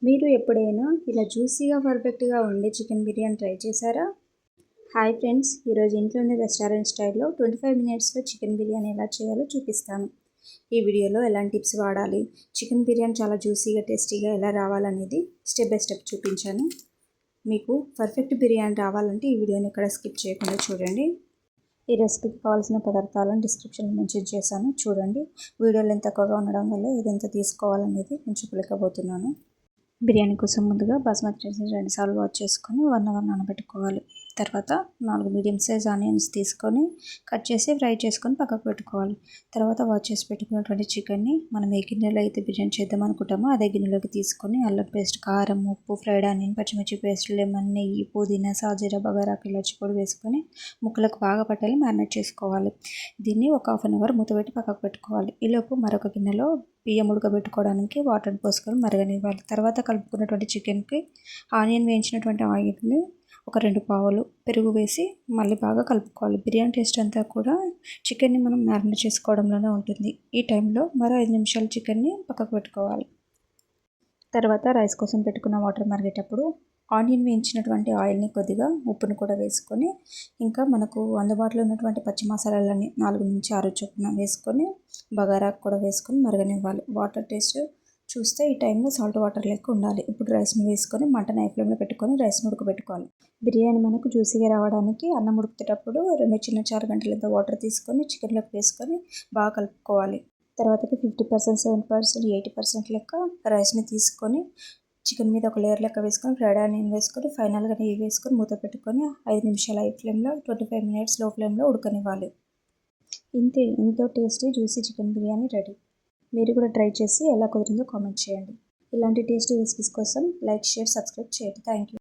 మీరు ఎప్పుడైనా ఇలా జ్యూసీగా పర్ఫెక్ట్గా ఉండే చికెన్ బిర్యానీ ట్రై చేశారా? హాయ్ ఫ్రెండ్స్, ఈరోజు ఇంట్లోనే రెస్టారెంట్ స్టైల్లో 25 మినిట్స్లో చికెన్ బిర్యానీ ఎలా చేయాలో చూపిస్తాను. ఈ వీడియోలో ఎలాంటి టిప్స్ వాడాలి, చికెన్ బిర్యానీ చాలా జ్యూసీగా టేస్టీగా ఎలా రావాలనేది స్టెప్ బై స్టెప్ చూపించాను. మీకు పర్ఫెక్ట్ బిర్యానీ రావాలంటే ఈ వీడియోని ఇక్కడ స్కిప్ చేయకుండా చూడండి. ఈ రెసిపీకి కావాల్సిన పదార్థాలను డిస్క్రిప్షన్లో మెన్షన్ చేశాను, చూడండి. వీడియోలో ఎంత ఎక్కువగా ఉండడం వల్ల ఇదెంత తీసుకోవాలనేది నేను చెప్పలేకపోతున్నాను. బిర్యానీ కోసం ముందుగా బాస్మతి రైస్ని 2 సార్లు వాష్ చేసుకొని 1 అవర్ నానబెట్టుకోవాలి. తర్వాత 4 మీడియం సైజ్ ఆనియన్స్ తీసుకొని కట్ చేసి ఫ్రై చేసుకొని పక్కకు పెట్టుకోవాలి. తర్వాత వాష్ చేసి పెట్టుకున్నటువంటి చికెన్ని మనం ఏ గిన్నెలో అయితే బిర్యానీ చేద్దాం అనుకుంటామో అదే గిన్నెలోకి తీసుకొని అల్లం పేస్ట్, కారం, ఉప్పు, ఫ్రైడ్ ఆనియన్, పచ్చిమిర్చి పేస్ట్, లెమన్, నెయ్యి, పుదీనా, సాజీరా, బగారాకు, ఇలాచి పొడి వేసుకొని ముక్కలకు బాగా పట్టాలి మ్యారినేట్ చేసుకోవాలి. దీన్ని ఒక 1/2 అవర్ మూతపెట్టి పక్కకు పెట్టుకోవాలి. ఈలోపు మరొక గిన్నెలో బియ్యం ఉడకబెట్టుకోవడానికి వాటర్ పోసుకొని మరగనివ్వాలి. తర్వాత కలుపుకున్నటువంటి చికెన్కి ఆనియన్ వేయించినటువంటి ఆయిల్ని ఒక 2 పావులు పెరుగు వేసి మళ్ళీ బాగా కలుపుకోవాలి. బిర్యానీ టేస్ట్ అంతా కూడా చికెన్ని మనం మ్యారినేట్ చేసుకోవడంలోనే ఉంటుంది. ఈ టైంలో మరో 5 నిమిషాలు చికెన్ని పక్కకు పెట్టుకోవాలి. తర్వాత రైస్ కోసం పెట్టుకున్న వాటర్ మరిగేటప్పుడు ఆనియన్ వేయించినటువంటి ఆయిల్ని కొద్దిగా ఉప్పును కూడా వేసుకొని ఇంకా మనకు అందుబాటులో ఉన్నటువంటి పచ్చి మసాలాలని 4 నుంచి 6 చొప్పున వేసుకొని బగారాకు కూడా వేసుకొని మరగనివ్వాలి. వాటర్ టేస్ట్ చూస్తే ఈ టైంలో సాల్ట్ వాటర్ లెక్క ఉండాలి. ఇప్పుడు రైస్ని వేసుకొని మంట హై ఫ్లేమ్లో పెట్టుకొని రైస్ని ఉడకబెట్టుకోవాలి. బిర్యానీ మనకు జ్యూసీగా రావడానికి అన్నం ఉడుకుతేటప్పుడు 2 చిన్న చారు గంటలంత వాటర్ తీసుకొని చికెన్లోకి వేసుకొని బాగా కలుపుకోవాలి. తర్వాతకి 50%, 70%, 80% లెక్క రైస్ని తీసుకొని చికెన్ మీద ఒక లేయర్ లెక్క వేసుకొని ఫ్రైడ్ ఆనియన్ వేసుకొని ఫైనల్గా నెయ్యి వేసుకొని మూత పెట్టుకొని 5 నిమిషాలు హై ఫ్లేమ్లో 25 మినిట్స్ లో ఫ్లేమ్లో ఉడకనివ్వాలి. ఇంతే, ఎంతో tasty juicy chicken biryani ready. మీరు కూడా ట్రై చేసి ఎలా కుదిరిందో కామెంట్ చేయండి. ఇలాంటి టేస్టీ రెసిపీస్ కోసం లైక్, షేర్, సబ్స్క్రైబ్ చేయండి. Thank you.